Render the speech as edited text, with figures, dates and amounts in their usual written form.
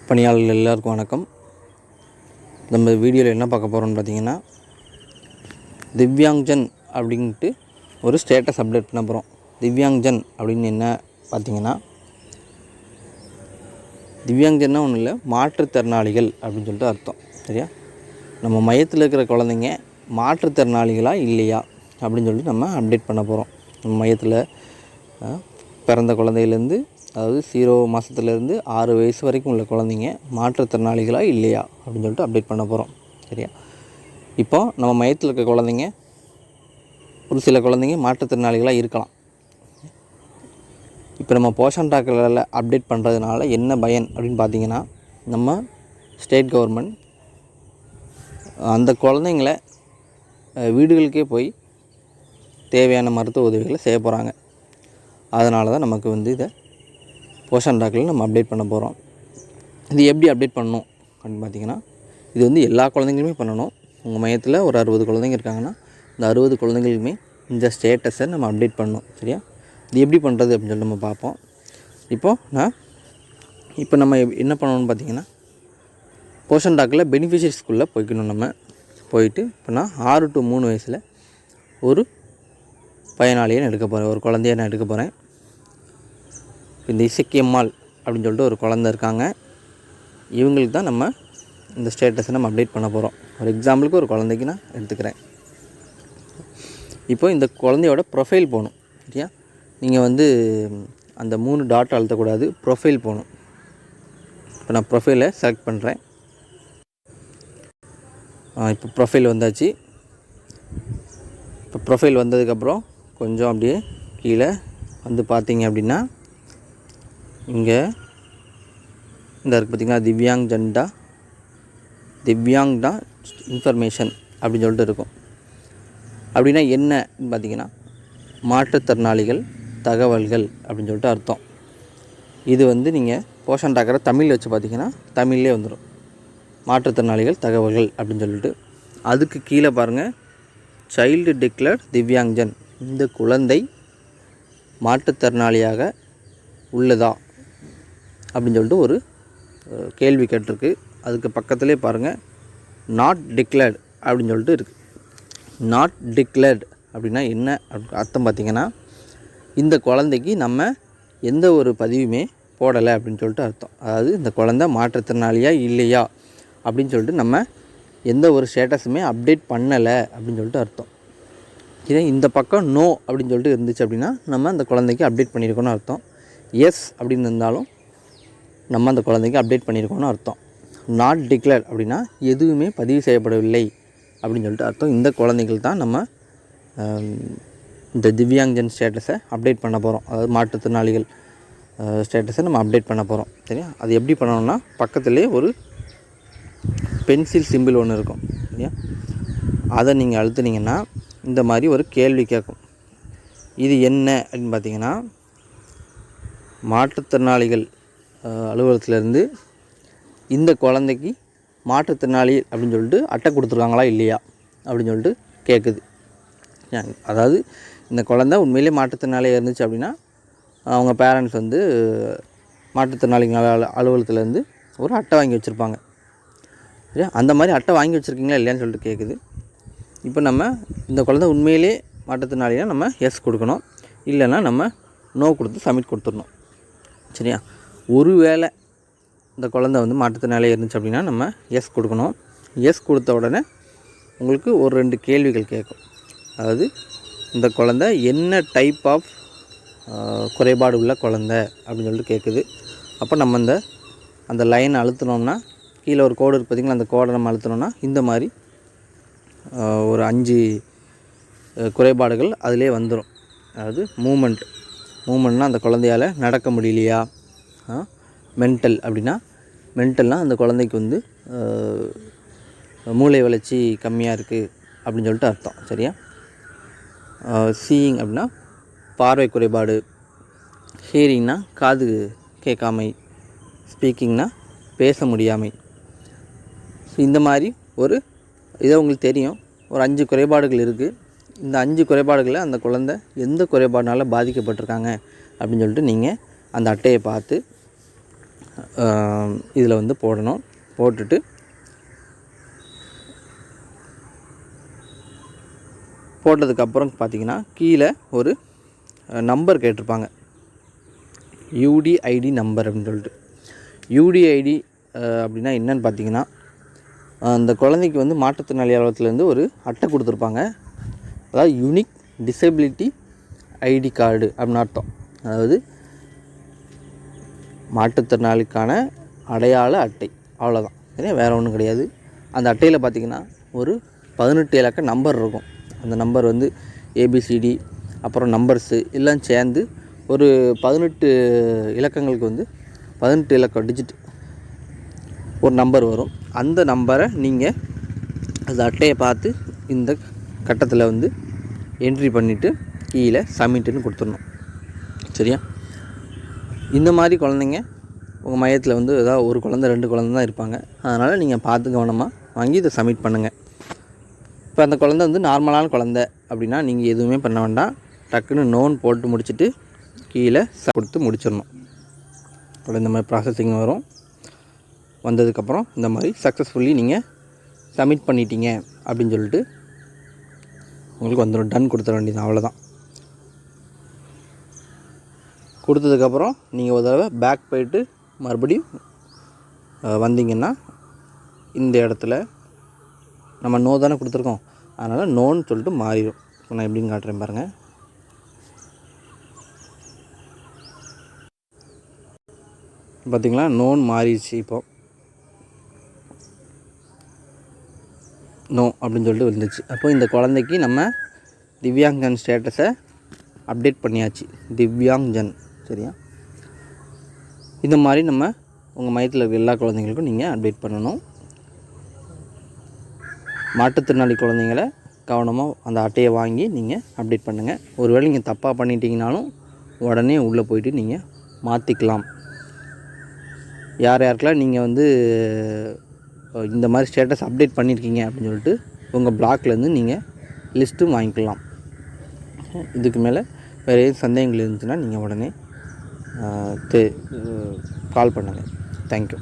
பணியாளர்கள் எல்லாருக்கும் வணக்கம். நம்ம வீடியோவில் என்ன பார்க்க போகிறோம்னு பார்த்தீங்கன்னா, திவ்யாங்ஜன் அப்படின்ட்டு ஒரு ஸ்டேட்டஸ் அப்டேட் பண்ண போகிறோம். திவ்யாங்ஜன் அப்படின்னு என்ன பார்த்தீங்கன்னா, திவ்யாங்ஜன்னா ஒன்றும் இல்லை, மாற்றுத்திறனாளிகள் அப்படின்னு சொல்லிட்டு அர்த்தம். சரியா? நம்ம மையத்தில் இருக்கிற குழந்தைங்க மாற்றுத்திறனாளிகளாக இல்லையா அப்படின்னு சொல்லிட்டு நம்ம அப்டேட் பண்ண போகிறோம். நம்ம மையத்தில் பிறந்த குழந்தையிலேருந்து, அதாவது 0 மாதத்துலேருந்து 6 வயசு வரைக்கும் உள்ள குழந்தைங்க மாற்றுத்திறனாளிகளாக இல்லையா அப்படின்னு சொல்லிட்டு அப்டேட் பண்ண போகிறோம். சரியா? இப்போ நம்ம மையத்தில் இருக்க குழந்தைங்க, ஒரு சில குழந்தைங்க மாற்றுத்திறனாளிகளாக இருக்கலாம். இப்போ நம்ம போஷன் டாக்டரில் அப்டேட் பண்ணுறதுனால என்ன பயன் அப்படின்னு பார்த்தீங்கன்னா, நம்ம ஸ்டேட் கவர்மெண்ட் அந்த குழந்தைங்கள வீடுகளுக்கே போய் தேவையான மருத்துவ உதவிகளை செய்ய போகிறாங்க. அதனால தான் நமக்கு இதை போஷன் டாக்டரில் நம்ம அப்டேட் பண்ண போகிறோம். இது எப்படி அப்டேட் பண்ணணும் அப்படின்னு பார்த்தீங்கன்னா, இது எல்லா குழந்தைங்களுமே பண்ணணும். உங்கள் மையத்தில் ஒரு 60 குழந்தைங்க இருக்காங்கன்னா, இந்த 60 குழந்தைங்களுமே இந்த ஸ்டேட்டஸை நம்ம அப்டேட் பண்ணணும். சரியா? இது எப்படி பண்ணுறது அப்படின்னு சொல்லிட்டு நம்ம பார்ப்போம். இப்போ நம்ம என்ன பண்ணணும்னு பார்த்தீங்கன்னா, போஷன் டாக்டரில் பெனிஃபிஷரி ஸ்கூலில் போய்க்கணும். நம்ம போயிட்டு இப்போ நான் 6 to 3 வயசில் ஒரு பயனாளியை நான் எடுக்க போகிறேன், ஒரு குழந்தைய நான் எடுக்க போகிறேன். இந்த இசக்கியம்மாள் அப்படின்னு சொல்லிட்டு ஒரு குழந்தை இருக்காங்க. இவங்களுக்கு தான் நம்ம இந்த ஸ்டேட்டஸை நம்ம அப்டேட் பண்ண போகிறோம். ஒரு எக்ஸாம்பிளுக்கு ஒரு குழந்தைக்கு நான் எடுத்துக்கிறேன். இப்போ இந்த குழந்தையோட ப்ரொஃபைல் போகணும். சரியா? நீங்கள் அந்த 3 டாட் அழுத்தக்கூடாது, ப்ரொஃபைல் போகணும். இப்போ நான் ப்ரொஃபைலை செலக்ட் பண்ணுறேன். இப்போ ப்ரொஃபைல் வந்தாச்சு. இப்போ ப்ரொஃபைல் வந்ததுக்கப்புறம் கொஞ்சம் அப்படியே கீழே பார்த்தீங்க அப்படின்னா, இங்கே இந்த இருக்குது பார்த்திங்கன்னா, திவ்யாங்டா இன்ஃபர்மேஷன் அப்படின்னு சொல்லிட்டு இருக்கும். அப்படின்னா என்னன்னு பார்த்தீங்கன்னா, மாற்றுத்திறனாளிகள் தகவல்கள் அப்படின்னு சொல்லிட்டு அர்த்தம். இது நீங்கள் போஷன் டாக்கரை தமிழ் வச்சு பார்த்தீங்கன்னா தமிழ்லேயே வந்துடும், மாற்றுத்திறனாளிகள் தகவல்கள் அப்படின்னு சொல்லிட்டு. அதுக்கு கீழே பாருங்கள், சைல்டு டிக்ளேர்ட் திவ்யாங்ஜன், இந்த குழந்தை மாற்றுத்திறனாளியாக உள்ளதா அப்படின்னு சொல்லிட்டு ஒரு கேள்வி கேட்டிருக்கு. அதுக்கு பக்கத்துலேயே பாருங்கள், நாட் டிக்ளேர்டு அப்படின்னு சொல்லிட்டு இருக்குது. நாட் டிக்ளேர்டு அப்படின்னா என்ன அர்த்தம் பார்த்திங்கன்னா, இந்த குழந்தைக்கு நம்ம எந்த ஒரு பதிவுமே போடலை அப்படின்னு சொல்லிட்டு அர்த்தம். அதாவது இந்த குழந்தை மாற்றுத்திறனாளியாக இல்லையா அப்படின்னு சொல்லிட்டு நம்ம எந்த ஒரு ஸ்டேட்டஸுமே அப்டேட் பண்ணலை அப்படின்னு சொல்லிட்டு அர்த்தம். இதே இந்த பக்கம் நோ அப்படின்னு சொல்லிட்டு இருந்துச்சு அப்படின்னா, நம்ம அந்த குழந்தைக்கு அப்டேட் பண்ணியிருக்கோன்னு அர்த்தம். எஸ் அப்படின்னு இருந்தாலும் நம்ம அந்த குழந்தைக்கு அப்டேட் பண்ணியிருக்கோன்னு அர்த்தம். நாட் டிக்ளேர்ட் அப்படின்னா எதுவுமே பதிவு செய்யப்படவில்லை அப்படின்னு சொல்லிட்டு அர்த்தம். இந்த குழந்தைகள் தான் நம்ம இந்த திவ்யாங்ஜன் ஸ்டேட்டஸை அப்டேட் பண்ண போகிறோம். அதாவது மாற்றுத்திறனாளிகள் ஸ்டேட்டஸை நம்ம அப்டேட் பண்ண போகிறோம். சரியா? அது எப்படி பண்ணணும்னா, பக்கத்துலேயே ஒரு பென்சில் சிம்பிள் ஒன்று இருக்கும். சரியா? அதை நீங்கள் அழுத்துனீங்கன்னா இந்த மாதிரி ஒரு கேள்வி கேட்கும். இது என்ன அப்படின்னு பார்த்தீங்கன்னா, மாற்றுத்திறனாளிகள் அலுவலகத்திலேருந்து இந்த குழந்தைக்கு மாற்றுத்திறனாளி அப்படின்னு சொல்லிட்டு அட்டை கொடுத்துருக்காங்களா இல்லையா அப்படின்னு சொல்லிட்டு கேட்குது. அதாவது இந்த குழந்தை உண்மையிலே மாற்றுத்திறனாளியாக இருந்துச்சு அப்படின்னா, அவங்க பேரண்ட்ஸ் மாற்றுத்திறனாளிகள் அலுவலகத்திலேருந்து ஒரு அட்டை வாங்கி வச்சுருப்பாங்க. சரியா? அந்த மாதிரி அட்டை வாங்கி வச்சுருக்கீங்களா இல்லையான்னு சொல்லிட்டு கேட்குது. இப்போ நம்ம இந்த குழந்தை உண்மையிலே மாற்றுத்திறனாளினா நம்ம எஸ் கொடுக்கணும், இல்லைன்னா நம்ம நோ கொடுத்து சப்மிட் கொடுத்துடணும். சரியா? ஒருவேளை இந்த குழந்தை மாற்றுத்திறனாளியாக இருந்துச்சு அப்படின்னா நம்ம எஸ் கொடுக்கணும். எஸ் கொடுத்த உடனே உங்களுக்கு ஒரு 2 கேள்விகள் கேட்கும். அதாவது இந்த குழந்தை என்ன டைப் ஆஃப் குறைபாடு உள்ள குழந்தை அப்படின்னு சொல்லிட்டு கேட்குது. அப்போ நம்ம அந்த லைனை அழுத்தினோம்னா, கீழே ஒரு கோடு இருக்குது பார்த்திங்களா, அந்த கோடை நம்ம அழுத்தினோம்னா இந்த மாதிரி ஒரு 5 குறைபாடுகள் அதிலே வந்துடும். அதாவது மூமெண்ட்னால் அந்த குழந்தையால் நடக்க முடியலையா, மென்டல் அப்படின்னா மென்டல்னால் அந்த குழந்தைக்கு மூளை வளர்ச்சி கம்மியாக இருக்குது அப்படின்னு சொல்லிட்டு அர்த்தம். சரியா? சீயிங் அப்படின்னா பார்வை குறைபாடு, ஹியரிங்னா காது கேட்காமை, ஸ்பீக்கிங்னா பேச முடியாமை. இந்த மாதிரி இதை உங்களுக்கு தெரியும், ஒரு 5 குறைபாடுகள் இருக்குது. இந்த 5 குறைபாடுகளில் அந்த குழந்தை எந்த குறைபாடுனால பாதிக்கப்பட்டிருக்காங்க அப்படின்னு சொல்லிட்டு நீங்கள் அந்த அட்டையை பார்த்து இதில் வந்து போடணும். போட்டுட்டு போட்டதுக்கப்புறம் பார்த்திங்கன்னா கீழே ஒரு நம்பர் கேட்டிருப்பாங்க, யூடிஐடி நம்பர் அப்படின்னு சொல்லிட்டு. யூடிஐடி அப்படின்னா என்னன்னு பார்த்தீங்கன்னா, அந்த குழந்தைக்கு வந்து மாற்றுத்திறனாளி அலுவலகத்துலேருந்து ஒரு அட்டை கொடுத்துருப்பாங்க. அதாவது யூனிக் டிசபிலிட்டி ஐடி கார்டு அப்படின்னு அர்த்தம். அதாவது மாற்றுத்திறனாளிக்கான அடையாள அட்டை, அவ்வளோதான். சரியா, வேறு ஒன்றும் கிடையாது. அந்த அட்டையில் பார்த்திங்கன்னா ஒரு 18 இலக்க நம்பர் இருக்கும். அந்த நம்பர் வந்து ஏபிசிடி அப்புறம் நம்பர்ஸு எல்லாம் சேர்ந்து ஒரு 18 இலக்கங்களுக்கு வந்து 18 இலக்க டிஜிட் ஒரு நம்பர் வரும். அந்த நம்பரை நீங்கள் அந்த அட்டையை பார்த்து இந்த கட்டத்தில் வந்து என்ட்ரி பண்ணிவிட்டு கீழே சப்மிட்டுன்னு கொடுத்துடணும். சரியா, இந்த மாதிரி குழந்தைங்க உங்கள் மையத்தில் வந்து ஏதாவது ஒரு குழந்தை 2 குழந்தை தான் இருப்பாங்க. அதனால் நீங்கள் பார்த்து கவனமாக வாங்கி இதை சப்மிட் பண்ணுங்கள். இப்போ அந்த குழந்தை வந்து நார்மலான குழந்தை அப்படின்னா நீங்கள் எதுவுமே பண்ண வேண்டாம். டக்குன்னு நோன் போட்டு முடிச்சுட்டு கீழே கொடுத்து முடிச்சிடணும். அப்புறம் இந்த மாதிரி ப்ராசஸிங் வரும். வந்ததுக்கப்புறம் இந்த மாதிரி சக்ஸஸ்ஃபுல்லி நீங்கள் சப்மிட் பண்ணிட்டீங்க அப்படின்னு சொல்லிட்டு உங்களுக்கு வந்துடும். டன் கொடுத்துட வேண்டியது, அவ்வளோதான். கொடுத்ததுக்கப்புறம் நீங்கள் ஒரு தடவை பேக் போயிட்டு மறுபடியும் வந்தீங்கன்னா இந்த இடத்துல நம்ம நோ தானே கொடுத்துருக்கோம், அதனால் நோன்னு சொல்லிட்டு மாறிடும். இப்போ நான் எப்படின்னு காட்டுறேன் பாருங்கள். பார்த்திங்களா, நோன் மாறிடுச்சு. இப்போது நோ அப்படின்னு சொல்லிட்டு வந்துச்சு. அப்போ இந்த குழந்தைக்கு நம்ம திவ்யாங்ஜன் ஸ்டேட்டஸை அப்டேட் பண்ணியாச்சு. திவ்யாங்ஜன். சரியா, இந்த மாதிரி நம்ம உங்கள் மையத்தில் இருக்க எல்லா குழந்தைங்களுக்கும் நீங்கள் அப்டேட் பண்ணணும். மாற்றுத்திறனாளி குழந்தைங்களை கவனமாக அந்த அட்டையை வாங்கி நீங்கள் அப்டேட் பண்ணுங்கள். ஒருவேளை நீங்கள் தப்பாக பண்ணிட்டீங்கனாலும் உடனே உள்ளே போயிட்டு நீங்கள் மாற்றிக்கலாம். யார் யாருக்கெல்லாம் நீங்கள் வந்து இந்த மாதிரி ஸ்டேட்டஸ் அப்டேட் பண்ணியிருக்கீங்க அப்படின்னு சொல்லிட்டு உங்கள் பிளாக்லேருந்து நீங்கள் லிஸ்ட்டும் வாங்கிக்கலாம். இதுக்கு மேலே வேறு எதுவும் சந்தேகங்கள் இருந்துச்சுன்னா நீங்கள் உடனே கால் பண்ணுங்கள். தேங்க்யூ.